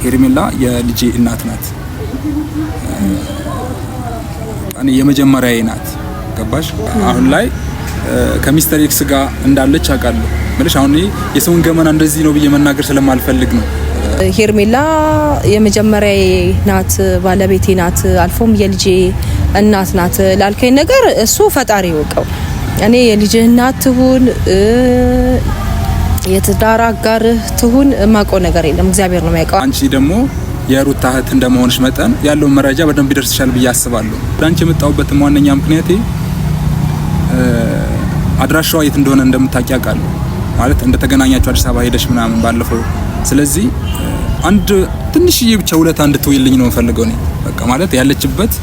ሄርሜላ የልጄ እናት ናት። እኔ የመጀመሪያዬ ናት። ገባሽ? አሁን ላይ ከሚስተር ኤክስ ጋር እንዳለች አውቃለሁ ማለት አሁን የሰውን ገመና እንደዚህ ነው ብዬ መናገር ስለማልፈልግ ነው። ሄርሜላ የመጀመሪያዬ ናት፣ ባለቤቴ ናት፣ አልፎም የልጄ እናት ናት ላልከኝ ነገር እሱ ፈጣሪ ይወቀው። እኔ የልጅህ እናት ትሁን የትዳር አጋር ትሁን ማቆ ነገር የለም፣ እግዚአብሔር ነው የሚያውቀው። አንቺ ደግሞ የሩታ እህት እንደመሆንሽ መጠን ያለውን መረጃ በደንብ ይደርስሻል ብዬ አስባለሁ። አንቺ የመጣሁበት ዋነኛ ምክንያቴ አድራሻዋ የት እንደሆነ እንደምታውቂ አውቃለሁ። ማለት እንደተገናኛችሁ አዲስ አበባ ሄደሽ ምናምን ባለፈው። ስለዚህ አንድ ትንሽዬ ብቻ ውለታ እንድትውይልኝ ነው የምፈልገው እኔ በቃ ማለት ያለችበት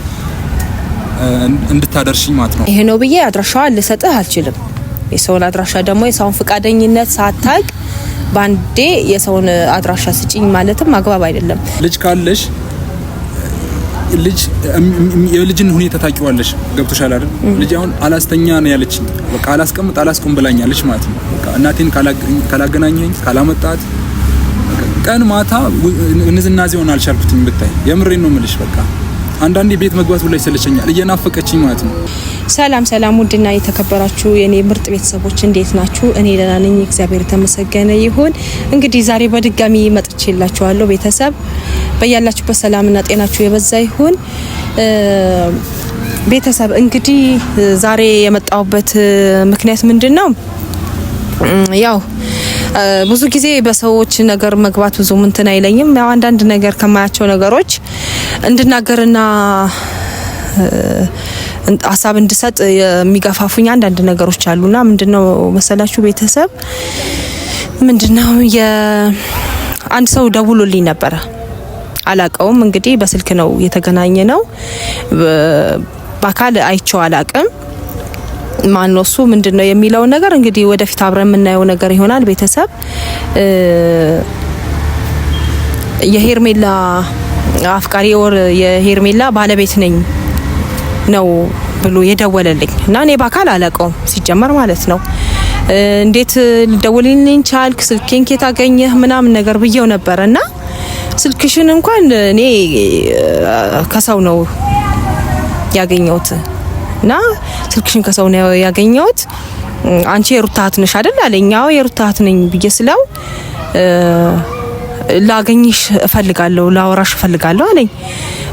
እንድታደርሽኝ ማለት ነው። ይሄ ነው ብዬ አድራሻዋን ልሰጥህ አልችልም። የሰውን አድራሻ ደግሞ የሰውን ፍቃደኝነት ሳታቅ ባንዴ የሰውን አድራሻ ስጪኝ ማለትም አግባብ አይደለም። ልጅ ካለሽ የልጅን ሁኔታ ታውቂዋለሽ። ገብቶሻል አይደል? ልጅ አሁን አላስተኛ ነው ያለችኝ። በቃ አላስቆም ብላኛለች ማለት ነው። በቃ እናቴን ካላገናኘኝ ካላመጣት ቀን ማታ ንዝናዜውን አልቻልኩትም ብታይ። የምሬን ነው የምልሽ። በቃ አንዳንዴ ቤት መግባት ብላ ይሰለቸኛል፣ እየናፈቀችኝ ማለት ነው። ሰላም ውድና የተከበራችሁ የኔ ምርጥ ቤተሰቦች እንዴት ናችሁ? እኔ ደህና ነኝ፣ እግዚአብሔር የተመሰገነ ይሁን። እንግዲህ ዛሬ በድጋሚ መጥቼላችኋለሁ። ቤተሰብ በያላችሁበት ሰላምና ጤናችሁ የበዛ ይሁን። ቤተሰብ እንግዲህ ዛሬ የመጣሁበት ምክንያት ምንድነው? ያው ብዙ ጊዜ በሰዎች ነገር መግባት ብዙ እንትን አይለኝም። ያው አንዳንድ ነገር ከማያቸው ነገሮች እንድናገርና ሀሳብ እንድሰጥ የሚገፋፉኝ አንዳንድ ነገሮች አሉና ምንድነው መሰላችሁ ቤተሰብ? ምንድነው አንድ ሰው ደውሎልኝ ነበረ። አላቀውም እንግዲህ በስልክ ነው የተገናኘ ነው። በአካል አይቼው አላቅም። ማን ነው እሱ ምንድነው የሚለው ነገር እንግዲህ ወደፊት አብረን የምናየው ነገር ይሆናል። ቤተሰብ የሄርሜላ አፍቃሪ ወር የሄርሜላ ባለቤት ነኝ ነው ብሎ የደወለልኝ እና እኔ በአካል አላቀውም ሲጀመር ማለት ነው። እንዴት ልደውልልኝ ቻልክ? ስልኬን ከየት አገኘህ? ምናምን ነገር ብየው ነበርና ስልክሽን እንኳን እኔ ከሰው ነው ያገኘሁት እና ስልክሽን ከሰው ነው ያገኘሁት። አንቺ የሩታ እህት ነሽ አይደል አለኝ። አዎ የሩታ እህት ነኝ ብዬ ስለው ላገኝሽ እፈልጋለሁ፣ ላወራሽ እፈልጋለሁ አለኝ።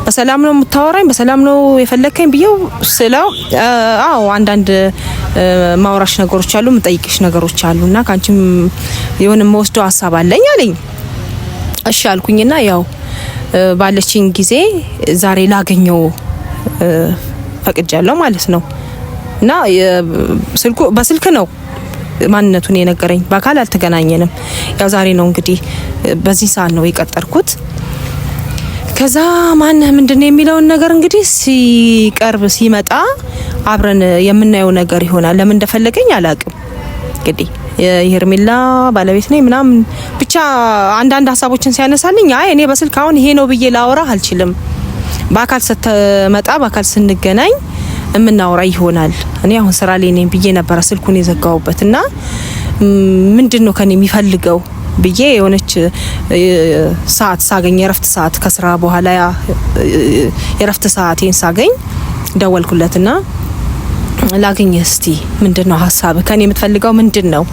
በሰላም ነው የምታወራኝ? በሰላም ነው የፈለከኝ ብዬው ስለው አዎ አንዳንድ ማውራሽ ነገሮች አሉ፣ የምጠይቅሽ ነገሮች አሉና ካንቺም የሆነ መወስደው ሀሳብ አለኝ አለኝ። እሺ አልኩኝና ያው ባለችኝ ጊዜ ዛሬ ላገኘው ፈቅጃለሁ ማለት ነው። እና በስልክ ነው ማንነቱን የነገረኝ፣ በአካል አልተገናኘንም። ያው ዛሬ ነው እንግዲህ በዚህ ሰዓት ነው የቀጠርኩት። ከዛ ማነህ ምንድነው የሚለውን ነገር እንግዲህ ሲቀርብ ሲመጣ አብረን የምናየው ነገር ይሆናል። ለምን እንደፈለገኝ አላቅም። እንግዲህ የሄርሜላ ባለቤት ነኝ ምናምን ብቻ አንዳንድ ሀሳቦችን ሲያነሳልኝ አይ እኔ በስልክ አሁን ይሄ ነው ብዬ ላወራ አልችልም። በአካል ስትመጣ በአካል ስንገናኝ የምናወራ ይሆናል። እኔ አሁን ስራ ላይ ነኝ ብዬ ነበር ስልኩን የዘጋውበትና ምንድነው ከኔ የሚፈልገው ብዬ የሆነች ሰዓት ሳገኝ የረፍት ሰዓት ከስራ በኋላ የረፍት ሰዓቴን ሳገኝ ደወልኩለትና ላገኝህ እስቲ ምንድነው ሀሳብ ከኔ የምትፈልገው ምንድነው?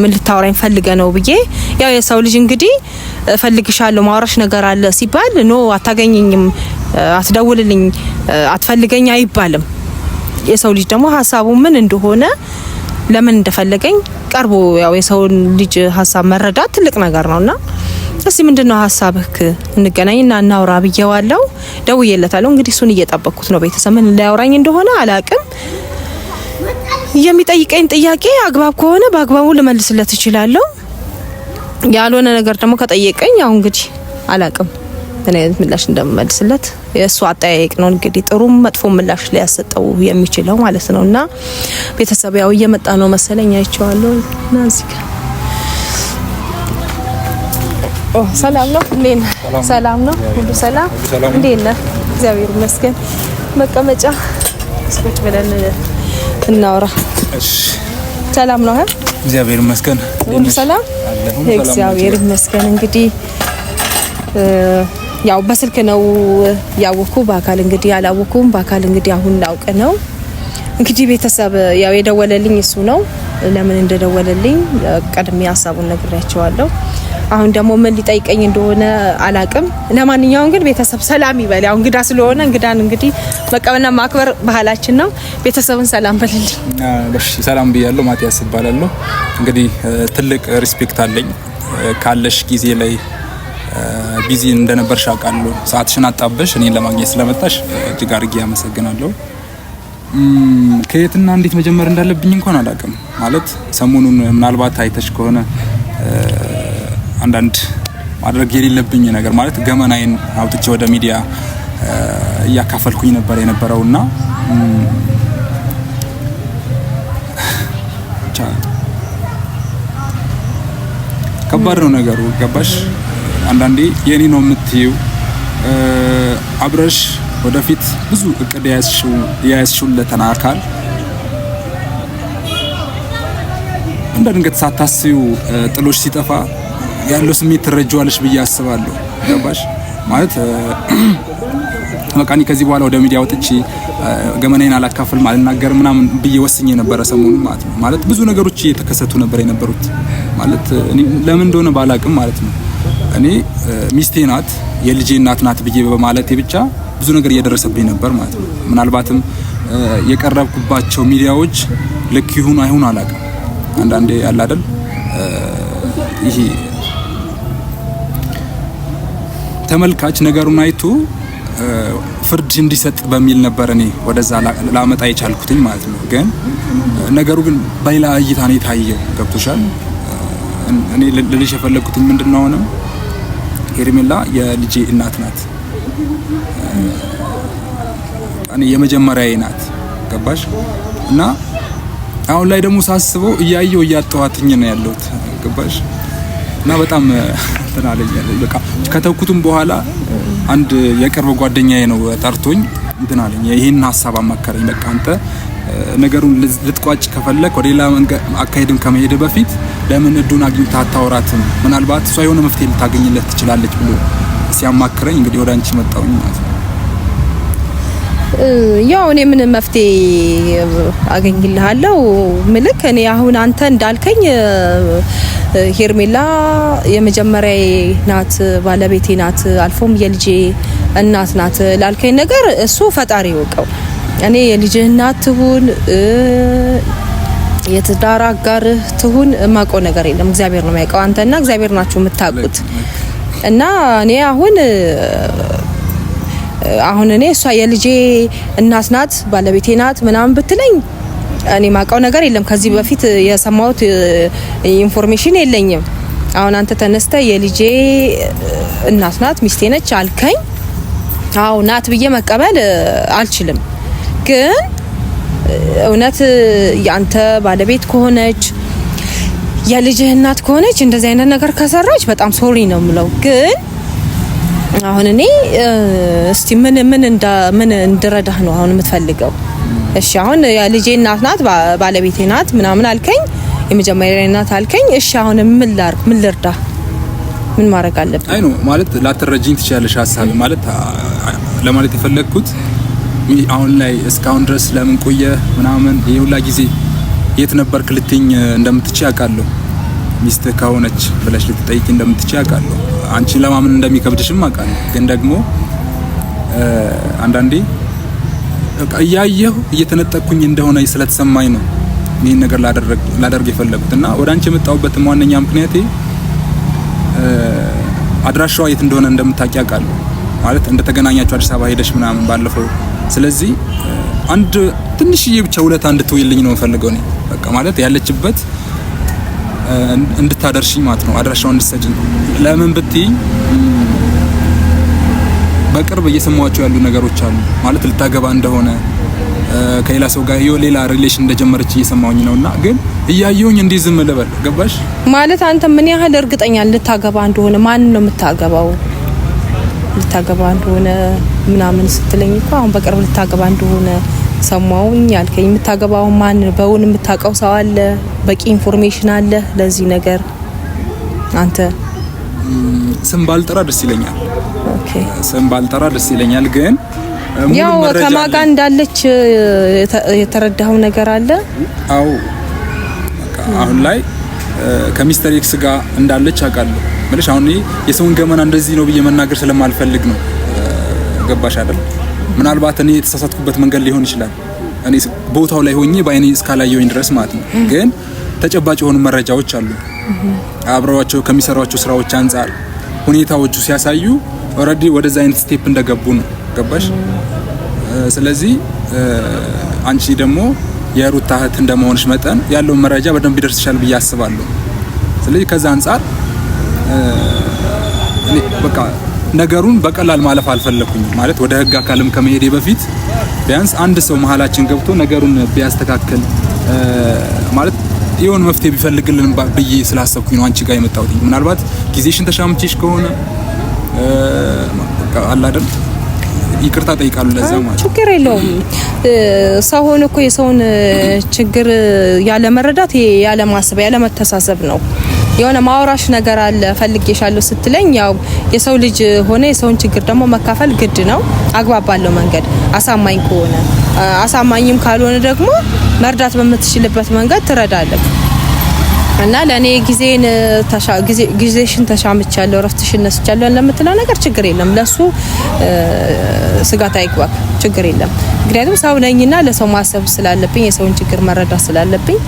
ምን ልታወራኝ ፈልገ ነው ብዬ ያው የሰው ልጅ እንግዲህ ፈልግሻለሁ ማውራሽ ነገር አለ ሲባል ኖ አታገኘኝም፣ አትደውልልኝ፣ አትፈልገኝ አይባልም። የሰው ልጅ ደግሞ ሀሳቡ ምን እንደሆነ ለምን እንደፈለገኝ ቀርቦ ያው የሰው ልጅ ሀሳብ መረዳት ትልቅ ነገር ነውና እስቲ ምንድነው ሀሳብክ እንገናኝና እናውራ ብዬዋለሁ። ደውዬለታለሁ። እንግዲህ እሱን እየጠበቅኩት ነው። ቤተሰብ ምን ሊያወራኝ እንደሆነ አላቅም። የሚጠይቀኝ ጥያቄ አግባብ ከሆነ በአግባቡ ልመልስለት እችላለሁ። ያልሆነ ነገር ደግሞ ከጠየቀኝ ያው እንግዲህ አላቅም እኔ ምላሽ እንደምመልስለት የእሱ አጠያየቅ ነው እንግዲህ ጥሩም መጥፎ ምላሽ ሊያሰጠው የሚችለው ማለት ነውና ቤተሰብ ያው እየመጣ ነው መሰለኝ አይቼዋለሁ። ናዚካ ሰላም ነው እንዴት ነህ? ሰላም ነው ሁሉ ሰላም እንዴት ነህ? እግዚአብሔር ይመስገን። መቀመጫ ስቁጭ ብለን እናውራ። እሺ ሰላም ነው? እግዚአብሔር ይመስገን። ሁሉ ሰላም እግዚአብሔር ይመስገን። እንግዲህ ያው በስልክ ነው ያወኩ በአካል እንግዲህ ያላወኩም በአካል እንግዲህ አሁን ላውቅ ነው እንግዲህ ቤተሰብ ያው የደወለልኝ እሱ ነው ለምን እንደደወለልኝ ቀድሜ ሐሳቡን ነግሬያቸዋለሁ አሁን ደግሞ ምን ሊጠይቀኝ እንደሆነ አላቅም ለማንኛውም ግን ቤተሰብ ሰላም ይበል ያው እንግዳ ስለሆነ እንግዳን እንግዲህ መቀበልና ማክበር ባህላችን ነው ቤተሰብን ሰላም በልልኝ እሺ ሰላም ብያለሁ ማቲያስ እባላለሁ እንግዲህ ትልቅ ሪስፔክት አለኝ ካለሽ ጊዜ ላይ ቢዚ እንደነበርሽ አውቃለሁ ሰዓትሽን አጣበሽ እኔን ለማግኘት ስለመጣሽ እጅግ አድርጌ አመሰግናለሁ ከየትና እንዴት መጀመር እንዳለብኝ እንኳን አላውቅም ማለት ሰሞኑን ምናልባት አይተሽ ከሆነ አንዳንድ ማድረግ የሌለብኝ ነገር ማለት ገመናዬን አውጥቼ ወደ ሚዲያ እያካፈልኩኝ የነበረውና ከባድ ነው ነገሩ ገባሽ አንዳንዴ የኔ ነው የምትይው አብረሽ ወደፊት ብዙ እቅድ ያያዝሽው ለተናካል እንደ ድንገት ሳታስቢው ጥሎሽ ሲጠፋ ያለው ስሜት ትረጃዋለሽ ብዬ አስባለሁ ገባሽ ማለት መካኒ ከዚህ በኋላ ወደ ሚዲያ ወጥቼ ገመናዬን አላካፍልም አልናገርም ምናምን ብዬ ወስኜ ነበር ሰሞኑን ማለት ብዙ ነገሮች እየተከሰቱ ነበር የነበሩት ማለት እኔ ለምን እንደሆነ ባላቅም ማለት ነው እኔ ሚስቴ ናት የልጄ እናት ናት ብዬ በማለቴ ብቻ ብዙ ነገር እየደረሰብኝ ነበር ማለት ነው ምናልባትም የቀረብኩባቸው ሚዲያዎች ልክ ይሁን አይሁን አላቅም አንዳንዴ ያለ አይደል ይሄ ተመልካች ነገሩን አይቶ ፍርድ እንዲሰጥ በሚል ነበር እኔ ወደዛ ላመጣ የቻልኩትኝ ማለት ነው ግን ነገሩ ግን በሌላ እይታ ነው የታየው ገብቶሻል እኔ ልልሽ የፈለኩትኝ ምንድነው ነው ሄርሜላ የልጄ እናት ናት እኔ የመጀመሪያዬ ናት ገባሽ እና አሁን ላይ ደግሞ ሳስበው እያየው እያጠዋትኝ ነው ያለሁት ገባሽ እና በጣም ተናለኝ በቃ ከተውኩትም በኋላ አንድ የቅርብ ጓደኛዬ ነው ጠርቶኝ እንተናለኝ ይሄን ሐሳብ አማከረኝ በቃ አንተ ነገሩን ልትቋጭ ከፈለክ ወደ ሌላ አካሄድም ከመሄድ በፊት ለምን እዱን አግኝታ አታወራትም ምናልባት እሷ የሆነ መፍትሄ ልታገኝለት ትችላለች ብሎ ሲያማክረኝ እንግዲህ ወደ አንቺ መጣሁኝ ማለት ነው ያው እኔ ምን መፍትሄ አገኝልሃለሁ ምልክ እኔ አሁን አንተ እንዳልከኝ ሄርሜላ የመጀመሪያዬ ናት ባለቤቴ ናት አልፎም የልጄ እናት ናት ላልከኝ ነገር እሱ ፈጣሪ ይወቀው እኔ የልጄ እናት ትሁን የትዳር አጋር ትሁን ማቆ ነገር የለም እግዚአብሔር ነው የሚያውቀው አንተና እግዚአብሔር ናችሁ የምታውቁት እና እኔ አሁን እኔ እሷ የልጄ እናት ናት ባለቤቴ ናት ምናምን ብትለኝ እኔ ማቀው ነገር የለም ከዚህ በፊት የሰማሁት ኢንፎርሜሽን የለኝም አሁን አንተ ተነስተ የልጄ እናት ናት ሚስቴ ነች አልከኝ አው ናት ብዬ መቀበል አልችልም ግን እውነት ያንተ ባለቤት ከሆነች የልጄ እናት ከሆነች እንደዚህ አይነት ነገር ከሰራች በጣም ሶሪ ነው ምለው ግን አሁን እኔ እስቲ ምን እንድረዳህ ነው አሁን የምትፈልገው እሺ አሁን የልጄ እናት ናት ባለቤቴ ናት ምናምን አልከኝ የመጀመሪያ እናት አልከኝ እሺ አሁን ምን ልርዳ ምን ማድረግ አለብኝ አይ ነው ማለት ላትረጂኝ ትችያለሽ ሐሳብ ማለት ለማለት የፈለኩት አሁን ላይ እስካሁን ድረስ ለምን ቆየ ምናምን የሁላ ጊዜ የት ነበርክ ልትኝ እንደምትችይ አውቃለሁ ሚስት ከሆነች ብለሽ ልትጠይቂ እንደምትችይ አውቃለሁ አንቺ ለማመን እንደሚከብድሽም አውቃለሁ ግን ደግሞ አንዳንዴ እያየሁ እየተነጠቅኩኝ እንደሆነ ስለተሰማኝ ነው ይሄን ነገር ላደርግ የፈለኩትና ወደ አንቺ የመጣሁበት ዋነኛ ምክንያቴ አድራሻዋ የት እንደሆነ እንደምታውቂ አውቃለሁ ማለት እንደተገናኛችሁ አዲስ አበባ ሄደሽ ምናምን ባለፈው ስለዚህ አንድ ትንሽዬ ብቻ ውለታ እንድትወይልኝ ነው ፈልገው ነው በቃ ማለት ያለችበት እንድታደርሽኝ ማለት ነው አድራሻውን እንድትሰጪኝ ለምን ብትይ በቅርብ እየሰማዋቸው ያሉ ነገሮች አሉ ማለት ልታገባ እንደሆነ ከሌላ ሰው ጋር ሌላ ሪሌሽን እንደጀመረች እየሰማውኝ ነውና ግን እያየሁኝ እንዲህ ዝም ልበል ገባሽ ማለት አንተ ምን ያህል እርግጠኛ ልታገባ እንደሆነ ማን ነው የምታገባው ልታገባ እንደሆነ ምናምን ስትለኝ እኮ አሁን በቅርብ ልታገባ እንደሆነ ሰማውኝ ያልከኝ የምታገባው ማን በውን የምታውቀው ሰው አለ በቂ ኢንፎርሜሽን አለ ለዚህ ነገር አንተ ስም ባልጠራ ደስ ይለኛል። ኦኬ ስም ባልጠራ ደስ ይለኛል። ግን ያው ከማጋ እንዳለች የተረዳው ነገር አለ። አው አሁን ላይ ከሚስተር ኤክስ ጋር እንዳለች አውቃለሁ ማለት አሁን የሰውን ገመና እንደዚህ ነው ብዬ መናገር ስለማልፈልግ ነው። ገባሽ አይደል? ምናልባት እኔ የተሳሳትኩበት መንገድ ሊሆን ይችላል። እኔ ቦታው ላይ ሆኜ ባይኔ እስካላየሁኝ ድረስ ማለት ነው። ግን ተጨባጭ የሆኑ መረጃዎች አሉ። አብረዋቸው ከሚሰሯቸው ስራዎች አንፃር ሁኔታዎቹ ሲያሳዩ ኦሬዲ ወደዛ አይነት ስቴፕ እንደገቡ ነው። ገባሽ? ስለዚህ አንቺ ደግሞ የሩታ እህት እንደመሆንሽ መጠን ያለውን መረጃ በደንብ ይደርስሻል ብዬ አስባለሁ። ስለዚህ ከዛ አንፃር እኔ በቃ ነገሩን በቀላል ማለፍ አልፈለኩኝ ማለት ወደ ህግ አካልም ከመሄዴ በፊት ቢያንስ አንድ ሰው መሀላችን ገብቶ ነገሩን ቢያስተካክል ማለት የሆነ መፍትሄ ቢፈልግልን ብዬ ስላሰብኩኝ ነው አንቺ ጋር የመጣሁት። ምናልባት ጊዜሽን ተሻምቼሽ ከሆነ አላ አይደል ይቅርታ ጠይቃለሁ። ለዛ ማለት ችግር የለውም። ሰው ሆኖ እኮ የሰውን ችግር ያለ መረዳት ያለ ማሰብ ያለ መተሳሰብ ነው። የሆነ ማውራሽ ነገር አለ ፈልጌሻለሁ ስትለኝ ያው የሰው ልጅ ሆነ የሰውን ችግር ደግሞ መካፈል ግድ ነው። አግባብ ባለው መንገድ አሳማኝ ከሆነ አሳማኝም ካልሆነ ደግሞ መርዳት በምትችልበት መንገድ ትረዳለህ። እና ለኔ ጊዜሽን ተሻምቻለሁ ረፍትሽን ነስቻለሁ ለምትለው ነገር ችግር የለም። ለሱ ስጋት አይግባክ፣ ችግር የለም። ምክንያቱም ሰው ነኝና ለሰው ማሰብ ስላለብኝ የሰውን ችግር መረዳት ስላለብኝ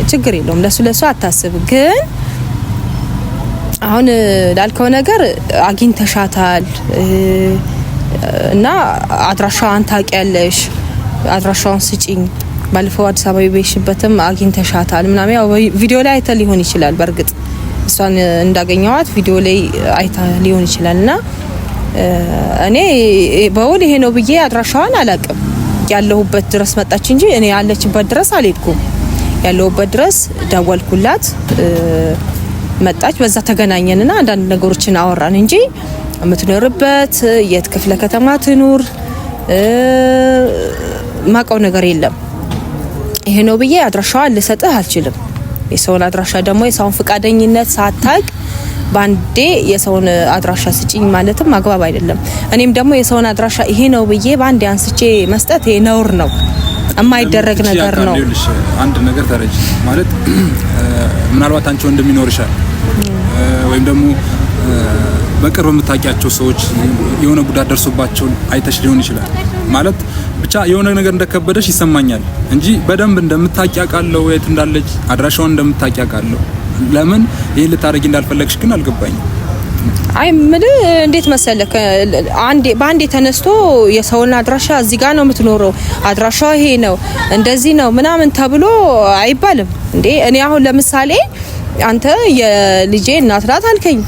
ችግር የለውም። ለሱ አታስብ። ግን አሁን ላልከው ነገር አግኝተሻታል እና አድራሻዋን ታውቂያለሽ፣ አድራሻዋን ስጪኝ፣ ባለፈው አዲስ አበባ ቤሽበትም አግኝተሻታል ምናምን ያው ቪዲዮ ላይ አይተ ሊሆን ይችላል። በርግጥ እሷን እንዳገኘዋት ቪዲዮ ላይ አይታ ሊሆን ይችላልና እኔ በውል ይሄ ነው ብዬ አድራሻዋን አላውቅም። ያለሁበት ድረስ መጣች እንጂ እኔ ያለችበት ድረስ አልሄድኩም። ያለሁበት ድረስ ደወልኩላት፣ መጣች። በዛ ተገናኘንና አንዳንድ ነገሮችን አወራን እንጂ የምትኖርበት የት ክፍለ ከተማ ትኑር ማቀው ነገር የለም። ይሄ ነው ብዬ አድራሻዋን ልሰጥህ አልችልም። የሰውን አድራሻ ደግሞ የሰውን ፍቃደኝነት ሳታቅ ባንዴ የሰውን አድራሻ ስጪኝ ማለትም አግባብ አይደለም። እኔም ደግሞ የሰውን አድራሻ ይሄ ነው ብዬ ባንዴ አንስቼ መስጠት ይሄ ነውር ነው፣ የማይደረግ ነገር ነው። አንድ ነገር ተረጅ ማለት ምናልባት አንቺ እንደሚኖርሻል ወይም ደግሞ በቅርብ የምታውቂያቸው ሰዎች የሆነ ጉዳት ደርሶባቸው አይተሽ ሊሆን ይችላል። ማለት ብቻ የሆነ ነገር እንደከበደሽ ይሰማኛል እንጂ በደንብ እንደምታውቂያቃለው የት እንዳለች አድራሻውን እንደምታውቂያቃለው። ለምን ይሄን ልታረጊ እንዳልፈለግሽ ግን አልገባኝም። አይ ምን እንዴት መሰለክ ባንዴ ተነስቶ የሰውን አድራሻ እዚህ ጋር ነው የምትኖረው፣ አድራሻው ይሄ ነው እንደዚህ ነው ምናምን ተብሎ አይባልም እንዴ። እኔ አሁን ለምሳሌ አንተ የልጄ እናት ናት አልከኝ።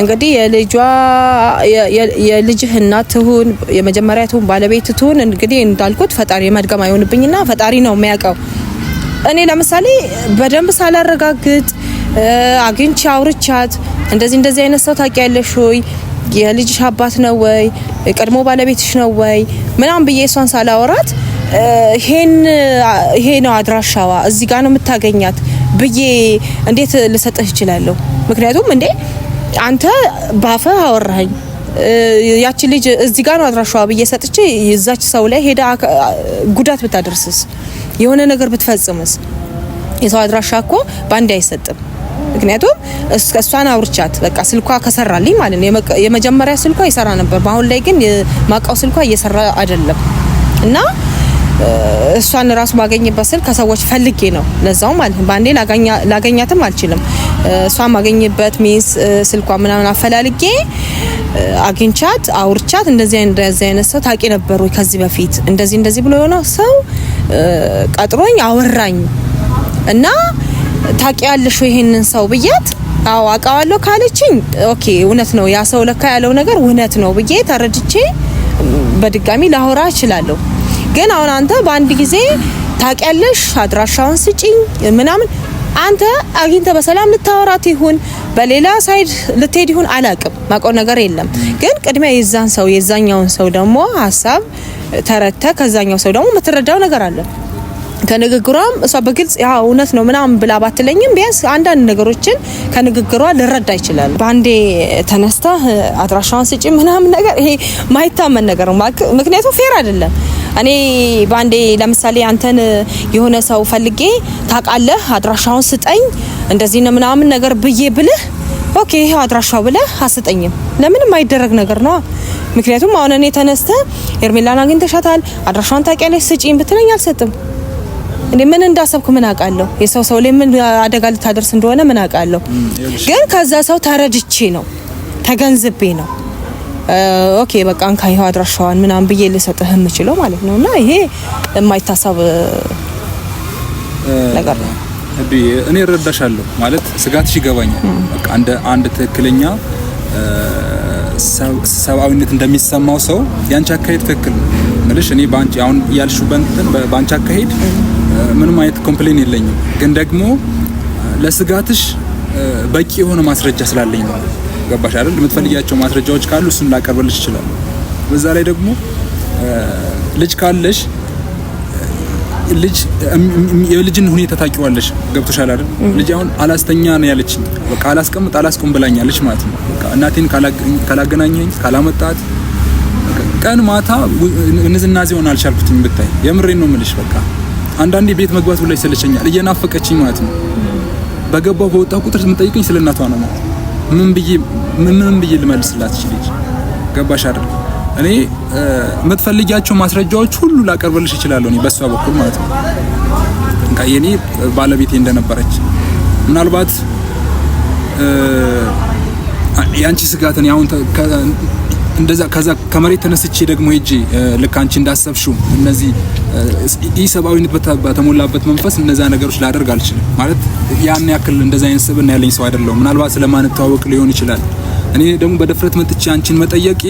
እንግዲህ የልጅህ እናት ትሁን የመጀመሪያ ትሁን ባለቤት ትሁን እንግዲህ እንዳልኩት ፈጣሪ መድገም አይሆንብኝና ፈጣሪ ነው የሚያውቀው። እኔ ለምሳሌ በደንብ ሳላረጋግጥ አግኝቼ አውርቻት እንደዚህ አይነት ሰው ታውቂያለሽ ወይ፣ የልጅሽ አባት ነው ወይ፣ ቀድሞ ባለቤትሽ ነው ወይ ምናምን ብዬ እሷን ሳላወራት ይሄ ነው አድራሻዋ እዚህ ጋር ነው የምታገኛት ብዬ እንዴት ልሰጥህ እችላለሁ? ምክንያቱም እንዴ አንተ ባፈ አወራኝ ያቺ ልጅ እዚህ ጋር ነው አድራሻዋ ብዬ ሰጥቼ የዛች ሰው ላይ ሄዳ ጉዳት ብታደርስስ የሆነ ነገር ብትፈጽምስ? የሰው አድራሻ እኮ ባንዴ አይሰጥም። ምክንያቱም እሷን አውርቻት በቃ ስልኳ ከሰራልኝ ማለት ነው። የመጀመሪያ ስልኳ ይሰራ ነበር፣ በአሁን ላይ ግን ማቃው ስልኳ እየሰራ አይደለም እና እሷን ራሱ ማገኝበት ስልክ ከሰዎች ፈልጌ ነው ለዛው ማለት ነው። ባንዴ ላገኛትም አልችልም። እሷን ማገኝበት ሚንስ ስልኳ ምናምን አፈላልጌ አግኝቻት አውርቻት እንደዚህ አይነት ሰው ታውቂ ነበር ወይ ከዚህ በፊት እንደዚህ ብሎ የሆነ ሰው ቀጥሮኝ አወራኝ እና ታውቂያለሽ ወይ ይሄንን ሰው ብያት፣ አዎ አውቃለሁ ካለችኝ ኦኬ እውነት ነው ያ ሰው ለካ ያለው ነገር እውነት ነው ብዬ ተረድቼ በድጋሚ ላወራ እችላለሁ። ግን አሁን አንተ በአንድ ጊዜ ታውቂያለሽ አድራሻውን ስጪኝ ምናምን አንተ አግኝተ በሰላም ልታወራት ይሁን በሌላ ሳይድ ልትሄድ ይሁን አላውቅም፣ ማውቀው ነገር የለም። ግን ቅድሚያ የዛኛውን ሰው ደግሞ ሀሳብ ተረተ ከዛኛው ሰው ደግሞ የምትረዳው ነገር አለ። ከንግግሯም እሷ በግልጽ ያ እውነት ነው ምናምን ብላ ባትለኝም ቢያንስ አንዳንድ ነገሮችን ከንግግሯ ልረዳ ይችላል። ባንዴ ተነስታ አድራሻዋን ስጪ ምናምን ነገር ይሄ ማይታመን ነገር ነው። ምክንያቱም ፌር አይደለም። እኔ ባንዴ ለምሳሌ አንተን የሆነ ሰው ፈልጌ ታውቃለህ አድራሻውን ስጠኝ እንደዚህ ነው ምናምን ነገር ብዬ ብልህ ኦኬ ይሄ አድራሻው ብለህ አስጠኝም ለምን የማይደረግ ነገር ነው። ምክንያቱም አሁን እኔ ተነስተ ሄርሜላን አግኝተሻታል አድራሻውን ታውቂያለሽ ስጪኝ ብትለኝ አልሰጥም። እንዴ ምን እንዳሰብኩ ምን አውቃለሁ? የሰው ሰው ላይ ምን አደጋ ልታደርስ እንደሆነ ምን አውቃለሁ? ግን ከዛ ሰው ተረድቼ ነው ተገንዝቤ ነው ኦኬ በቃ አንካ ይሄው አድራሻዋን ምናምን ብዬ ልሰጥህ የምችለው ማለት ነውና ይሄ የማይታሰብ ነገር ነው። እኔ እረዳሻለሁ ማለት ስጋትሽ ይገባኛል። በቃ አንድ ትክክለኛ ሰብአዊነት እንደሚሰማው ሰው ያንቺ አካሄድ ትክክል ነው ማለት እኔ ባንቺ አሁን ያልሽው ባንቺ አካሄድ ምንም አይነት ኮምፕሌን የለኝም። ግን ደግሞ ለስጋትሽ በቂ የሆነ ማስረጃ ስላለኝ ነው። ገባሽ አይደል? የምትፈልጊያቸው ማስረጃዎች ካሉ እሱን ላቀርብልሽ ይችላል። በዛ ላይ ደግሞ ልጅ ካለሽ የልጅን ሁኔታ ታውቂዋለሽ። ገብቶሻል አይደል? ልጅ አሁን አላስተኛ ነው ያለችኝ። በቃ አላስቆም ብላኛለች ማለት ነው። በቃ እናቴን ካላገናኘኝ ካላመጣት ቀን ማታ እንዝናዜውን አልቻልኩትም ብታይ። የምሬን ነው የምልሽ። በቃ አንዳንዴ ቤት መግባት ብላ ይሰለቸኛል። እየናፈቀችኝ ማለት ነው። በገባው በወጣው ቁጥር የምጠይቀኝ ስለ እናቷ ነው ማለት ምን ብዬ ልመልስላት ልጅ? ገባሽ አይደል? እኔ የምትፈልጊያቸው ማስረጃዎች ሁሉ ላቀርብልሽ እችላለሁ እኔ በሷ በኩል ማለት ነው። እንካ የኔ ባለቤቴ እንደነበረች ምናልባት ያንቺ ስጋትን ያውን እንደዛ ከዛ ከመሬት ተነስቼ ደግሞ ሄጄ ልክ አንቺ እንዳሰብሽው እነዚህ ኢሰብአዊነት በተሞላበት መንፈስ እነዛ ነገሮች ላደርግ አልችልም ማለት ያን ያክል እንደዛ አይነት ስብዕና ያለኝ ሰው አይደለሁም። ምናልባት ስለማንተዋወቅ ሊሆን ይችላል። እኔ ደግሞ በድፍረት መጥቼ አንቺን መጠየቄ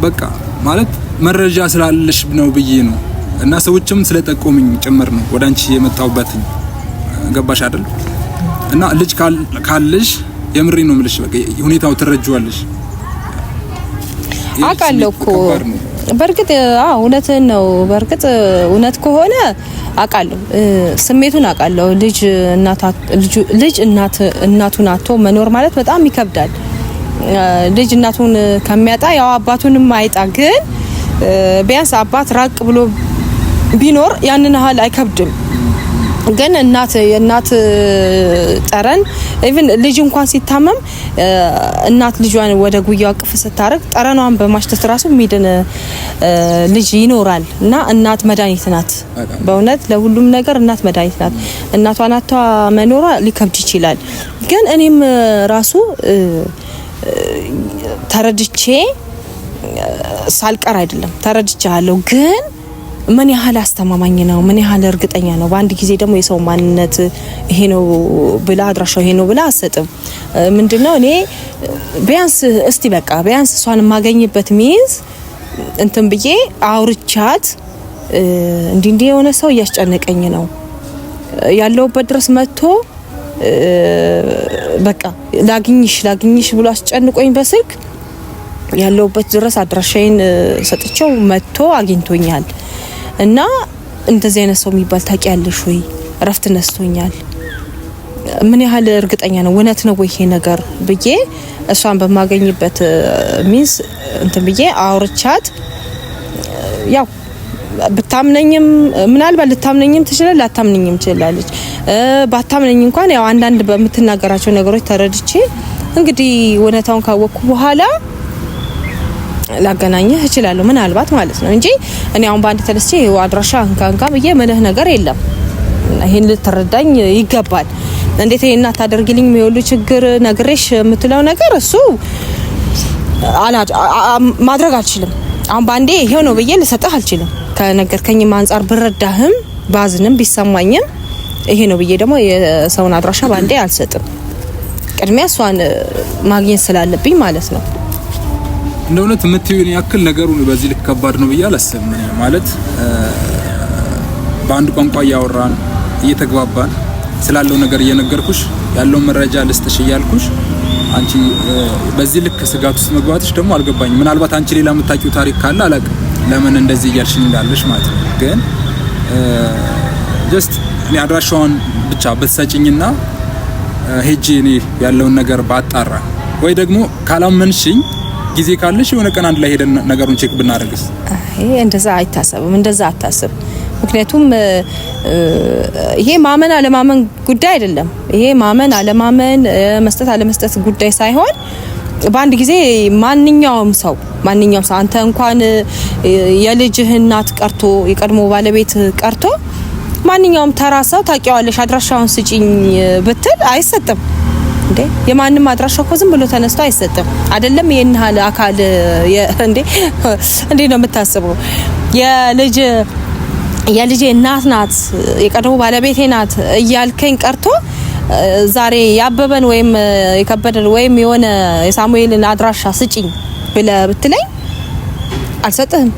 በቃ ማለት መረጃ ስላለሽ ነው ብዬ ነው እና ሰዎችም ስለጠቆሙኝ ጭምር ነው ወደ አንቺ የመጣሁበት። ገባሽ አይደል? እና ልጅ ካልሽ የምሬ ነው የምልሽ በቃ ሁኔታው ትረጂዋለሽ። አውቃለሁ እኮ በርግጥ እውነትን ነው። በርግጥ እውነት ከሆነ አውቃለሁ፣ ስሜቱን አውቃለሁ። ልጅ እናቱን አጥቶ መኖር ማለት በጣም ይከብዳል። ልጅ እናቱን ከሚያጣ ያው አባቱንም አይጣ። ግን ቢያንስ አባት ራቅ ብሎ ቢኖር ያንን ያህል አይከብድም። ግን የእናት ጠረን ኢቭን ልጅ እንኳን ሲታመም እናት ልጇን ወደ ጉያው አቅፍ ስታረግ ጠረኗን በማሽተት ራሱ የሚድን ልጅ ይኖራል። እና እናት መድኃኒት ናት። በእውነት ለሁሉም ነገር እናት መድኃኒት ናት። እናቷን አጥታ መኖሯ ሊከብድ ይችላል። ግን እኔም ራሱ ተረድቼ ሳልቀር አይደለም ተረድቻለሁ። ግን ምን ያህል አስተማማኝ ነው? ምን ያህል እርግጠኛ ነው? በአንድ ጊዜ ደግሞ የሰው ማንነት ይሄ ነው ብላ አድራሻው ይሄ ነው ብላ አሰጥም። ምንድነው እኔ ቢያንስ እስቲ በቃ ቢያንስ እሷን ማገኝበት ሚንስ እንትን ብዬ አውርቻት እንዲህ የሆነ ሰው እያስጨነቀኝ ነው ያለውበት ድረስ መጥቶ በቃ ላግኝሽ ብሎ አስጨንቆኝ በስልክ ያለውበት ድረስ አድራሻዬን ሰጥቼው መጥቶ አግኝቶኛል። እና እንደዚህ አይነት ሰው የሚባል ታውቂያለሽ ወይ? እረፍት ነስቶኛል። ምን ያህል እርግጠኛ ነው እውነት ነው ወይ ይሄ ነገር ብዬ እሷን በማገኝበት ሚንስ እንትን ብዬ አውርቻት ያው ብታምነኝም ምናልባት ልታምነኝም ትችላለች፣ ላታምነኝም ትችላለች። ባታምነኝ እንኳን ያው አንዳንድ በምትናገራቸው ነገሮች ተረድቼ እንግዲህ እውነታውን ካወቅኩ በኋላ ላገናኘህ እችላለሁ ምናልባት ማለት ነው እንጂ እኔ አሁን ባንድ ተነስቼ አድራሻ አንካንካ ብዬ ምንህ ነገር የለም። ይሄን ልትረዳኝ ይገባል። እንዴት ይሄን አታደርግልኝ የሚወሉ ችግር ነግሬሽ የምትለው ነገር እሱ ማድረግ አልችልም። አሁን ባንዴ ይሄው ነው ብዬ ልሰጥህ አልችልም። ከነገርከኝ አንፃር ብረዳህም ባዝንም ቢሰማኝም ይሄ ነው ብዬ ደግሞ የሰውን አድራሻ ባንዴ አልሰጥም። ቅድሚያ እሷን ማግኘት ስላለብኝ ማለት ነው። እንደውነት የምትዩን ያክል ነገሩ በዚህ ልክ ከባድ ነው ብዬ አላስብም። ማለት በአንድ ቋንቋ እያወራን እየተግባባን ስላለው ነገር እየነገርኩሽ ያለው መረጃ ልስጥሽ እያልኩሽ አንቺ በዚህ ልክ ስጋት ውስጥ መግባትሽ ደግሞ አልገባኝም። ምናልባት አንቺ ሌላ የምታውቂው ታሪክ ካለ አላውቅም ለምን እንደዚህ እያልሽኝ እንዳለሽ ማለት ነው። ግን ጀስት እኔ አድራሻውን ብቻ በተሰጪኝና ሄጄ እኔ ያለውን ነገር ባጣራ ወይ ደግሞ ካላመንሽኝ ጊዜ ካለሽ የሆነ ቀን አንድ ላይ ሄደን ነገሩን ቼክ ብናደርግስ? አይ እንደዛ አይታሰብም፣ እንደዛ አታስብ። ምክንያቱም ይሄ ማመን አለማመን ጉዳይ አይደለም። ይሄ ማመን አለማመን መስጠት አለመስጠት ጉዳይ ሳይሆን በአንድ ጊዜ ማንኛውም ሰው አንተ እንኳን የልጅህ እናት ቀርቶ የቀድሞ ባለቤት ቀርቶ ማንኛውም ተራ ሰው ታውቂዋለሽ አድራሻውን ስጪኝ ብትል አይሰጥም እንዴ። የማንም አድራሻ እኮ ዝም ብሎ ተነስቶ አይሰጥም። አይደለም ይሄን አካል እንዴ ነው የምታስበው? የልጄ እናት ናት የቀድሞ ባለቤቴ ናት እያልከኝ ቀርቶ ዛሬ ያበበን ወይም የከበደን ወይም የሆነ የሳሙኤልን አድራሻ ስጪኝ ብለህ ብትለኝ አልሰጥህም።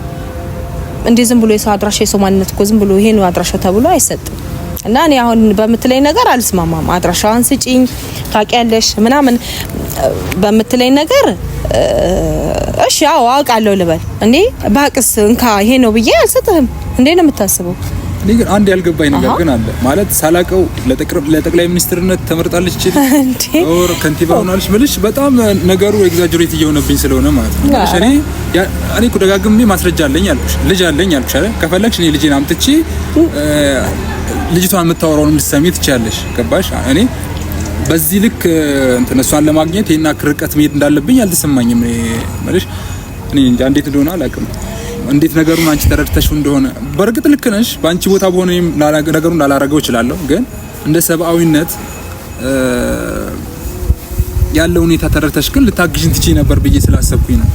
እንዴ ዝም ብሎ የሰው አድራሻ የሰው ማንነት እኮ ዝም ብሎ ይሄ ነው አድራሻ ተብሎ አይሰጥም። እና እኔ አሁን በምትለኝ ነገር አልስማማም። አድራሻዋን ስጪኝ ታውቂያለሽ ምናምን በምትለኝ ነገር እሺ አዎ አውቃለሁ ልበል እንዴ? ባቅስ እንካ ይሄ ነው ብዬ አልሰጥህም። እንዴ ነው የምታስበው? እኔ ግን አንድ ያልገባኝ ነገር ግን አለ ማለት ሳላቀው ለጠቅላይ ሚኒስትርነት ተመርጣለች እቺ ኦር ከንቲባ ሆናለች ብልሽ በጣም ነገሩ ኤግዛጀሬት እየሆነብኝ ስለሆነ ማለት ነው። እኔ እኮ ደጋግሜ ማስረጃ አለኝ አልኩሽ፣ ልጅ አለኝ አልኩሽ አይደል? ከፈለግሽ እኔ ልጄን አምጥቼ ልጅቷን የምታወራውን ልትሰሚ ትችያለሽ። ገባሽ? እኔ በዚህ ልክ እሷን ለማግኘት ይሄን ርቀት መሄድ እንዳለብኝ አልተሰማኝም። እኔ ማለት እኔ እንዴት እንደሆነ አላውቅም። እንዴት ነገሩን አንቺ ተረድተሽው እንደሆነ በርግጥ ልክ ነሽ። በአንቺ ቦታ በሆነ ነገሩን ላላረገው እችላለሁ፣ ግን እንደ ሰብአዊነት ያለው ሁኔታ ተረድተሽ ግን ልታግዥን ትችይ ነበር ብዬ ስላሰብኩኝ ነው።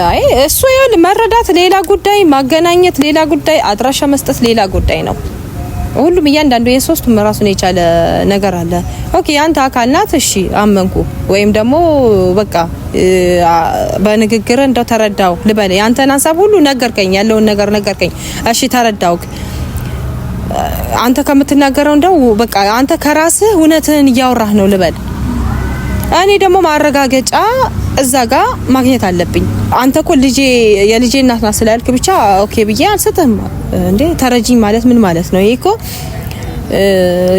አይ እሱ ይኸውልህ መረዳት ሌላ ጉዳይ፣ ማገናኘት ሌላ ጉዳይ፣ አድራሻ መስጠት ሌላ ጉዳይ ነው። ሁሉም እያንዳንዱ የሶስቱም ራሱን የቻለ ነገር አለ። ኦኬ አንተ አካል ናት፣ እሺ አመንኩ፣ ወይም ደግሞ በቃ በንግግር እንደው ተረዳው ልበል። ያንተን ሐሳብ ሁሉ ነገርከኝ፣ ያለውን ነገር ነገርከኝ፣ እሺ ተረዳውክ። አንተ ከምትናገረው እንደው በቃ አንተ ከራስህ እውነትህን እያወራህ ነው ልበል። እኔ ደግሞ ማረጋገጫ እዛ ጋር ማግኘት አለብኝ። አንተ እኮ የልጄ እናት ናት ስላልክ ብቻ ኦኬ ብዬ አልሰጥህም እንዴ። ተረጂኝ ማለት ምን ማለት ነው? ይሄ እኮ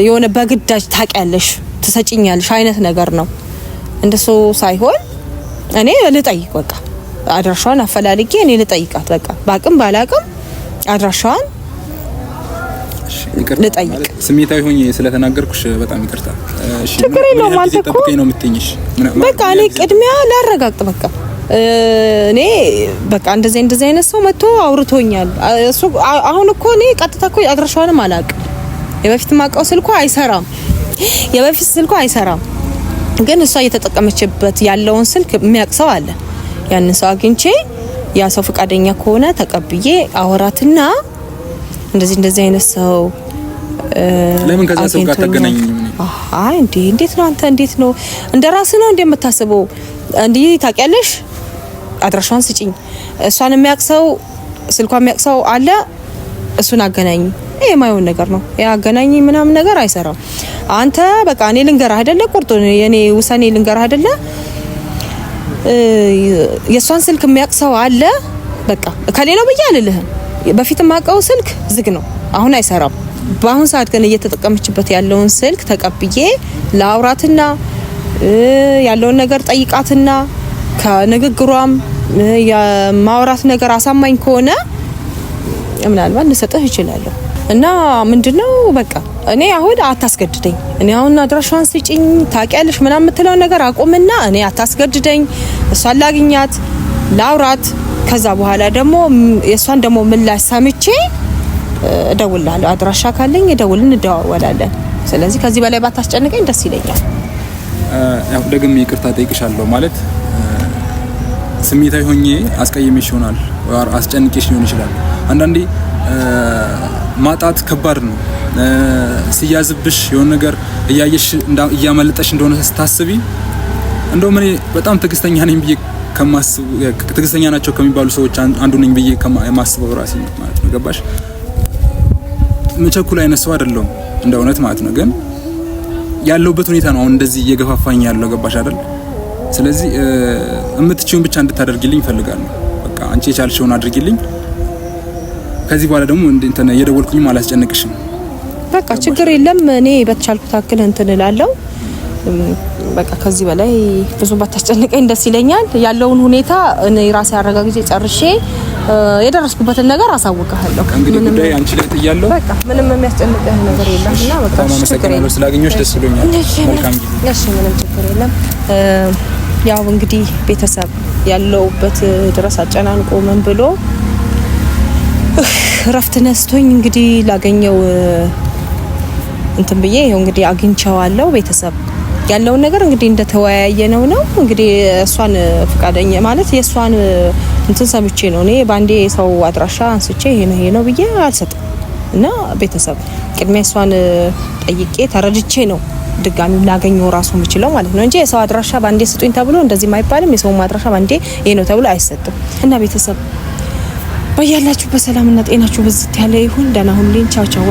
የሆነ በግዳጅ ታውቂያለሽ ትሰጪኛለሽ አይነት ነገር ነው። እንደሱ ሳይሆን እኔ ልጠይቅ፣ በቃ አድራሻዋን አፈላልጌ እኔ ልጠይቃት። በቃ ባቅም ባላቅም አድራሻዋን ልጠይቅ። ስሜታዊ ሆኜ ስለተናገርኩሽ በጣም ይቅርታ። እሺ ችግር የለውም። አንተ እኮ ነው የምትኝሽ። በቃ እኔ ቅድሚያ ላረጋግጥ። በቃ እኔ በቃ እንደዚህ አይነት ሰው መጥቶ አውርቶኛል። እሱ አሁን እኮ እኔ ቀጥታ እኮ አድራሻዋንም አላውቅም። የበፊት ማውቀው ስልኳ አይሰራም። ግን እሷ እየተጠቀመችበት ያለውን ስልክ የሚያቅሰው አለ። ያንን ሰው አግኝቼ ያ ሰው ፈቃደኛ ከሆነ ተቀብዬ አወራትና እንደዚህ አይነት ሰው ለምን ከዛ ሰው ጋር ተገናኘኝ? አይ እንዴት ነው አንተ እንዴት ነው እንደራስህ ነው እንደምታስበው? እንዲህ ታውቂያለሽ አድራሻዋን ስጪኝ፣ እሷን የሚያቅሰው ስልኳን የሚያቅሰው አለ፣ እሱን አገናኝ። ይሄ የማይሆን ነገር ነው። ያ አገናኝ ምናምን ነገር አይሰራም። አንተ በቃ እኔ ልንገርህ አይደለ፣ ቁርጡን የኔ ውሳኔ ልንገርህ አይደለ፣ የሷን ስልክ የሚያቅሰው አለ። በቃ ከሌ ነው ብዬ አልልህም። በፊት ማቀው ስልክ ዝግ ነው፣ አሁን አይሰራም። በአሁን ሰዓት ግን እየተጠቀመችበት ያለውን ስልክ ተቀብዬ ላውራትና ያለውን ነገር ጠይቃትና ከንግግሯም የማውራት ነገር አሳማኝ ከሆነ ምናልባት ልሰጥህ እችላለሁ። እና ምንድነው በቃ እኔ አሁን አታስገድደኝ። እኔ አሁን አድራሻዋን ስጪኝ ታውቂያለሽ ምናምን የምትለው ነገር አቁምና እኔ አታስገድደኝ። እሷን ላግኛት ላውራት። ከዛ በኋላ ደግሞ የሷን ደግሞ ምላሽ ሰምቼ እደውልልሃለሁ። አድራሻ ካለኝ እንደዋወላለን። ስለዚህ ከዚህ በላይ ባታስጨንቀኝ ደስ ይለኛል። ያው ደግሜ ይቅርታ ጠይቅሻለሁ። ማለት ስሜታዊ ሆኜ አስቀይሜሽ ይሆናል፣ አስጨንቄሽ ሊሆን ይችላል። አንዳንዴ ማጣት ከባድ ነው። ሲያዝብሽ የሆነ ነገር እያየሽ እያመለጠሽ እንደሆነ ስታስቢ እንደውም እኔ በጣም ትዕግስተኛ ነኝ ብዬ ትዕግስተኛ ናቸው ከሚባሉ ሰዎች አንዱ ነኝ ብዬ የማስበው ራሴ ማለት ነው። ገባሽ? መቸኩል አይነት ሰው አይደለሁም እንደ እውነት ማለት ነው። ግን ያለውበት ሁኔታ ነው አሁን እንደዚህ እየገፋፋኝ ያለው። ገባሽ አይደል? ስለዚህ የምትችይውን ብቻ እንድታደርጊልኝ እፈልጋለሁ። በቃ አንቺ የቻልሽውን አድርጊልኝ። ከዚህ በኋላ ደግሞ እንትን እየደወልኩኝም አላስጨንቅሽም። በቃ ችግር የለም። እኔ በተቻልኩት አክል እንትን እላለሁ። በቃ ከዚህ በላይ ብዙ ባታስጨንቀኝ ደስ ይለኛል። ያለውን ሁኔታ እኔ ራሴ አረጋግጬ ጨርሼ የደረስኩበትን ነገር አሳውቅሃለሁ። እንግዲህ ጉዳይ አንቺ ላይ ጥያለሁ። በቃ ምንም የሚያስጨንቅህ ነገር የለምና በቃ መሰከረው ስላገኘሁሽ ደስ ብሎኛል። መልካም ጊዜ። እሺ ምንም ችግር የለም። ያው እንግዲህ ቤተሰብ ያለውበት ድረስ አጨናንቆ ምን ብሎ ረፍት ነስቶኝ እንግዲህ ላገኘው እንትን ብዬ ይሄው እንግዲህ አግኝቻለሁ። ቤተሰብ ያለውን ነገር እንግዲህ እንደተወያየ ነው እንግዲህ እሷን ፍቃደኛ ማለት የእሷን እንትን ሰምቼ ነው እኔ ባንዴ ሰው አድራሻ አንስቼ ይሄ ነው ብዬ አልሰጥም። እና ቤተሰብ ቅድሚያ እሷን ጠይቄ ተረድቼ ነው ድጋሚ ላገኘው ራሱ የምችለው ማለት ነው እንጂ የሰው አድራሻ ባንዴ ስጡኝ ተብሎ እንደዚህ አይባልም። የሰው አድራሻ ባንዴ ይሄ ነው ተብሎ አይሰጥም። እና ቤተሰብ በያላችሁ በሰላምና ጤናችሁ በዝት ያለ ይሁን። ደህና ሁኑልኝ። ቻው ቻው።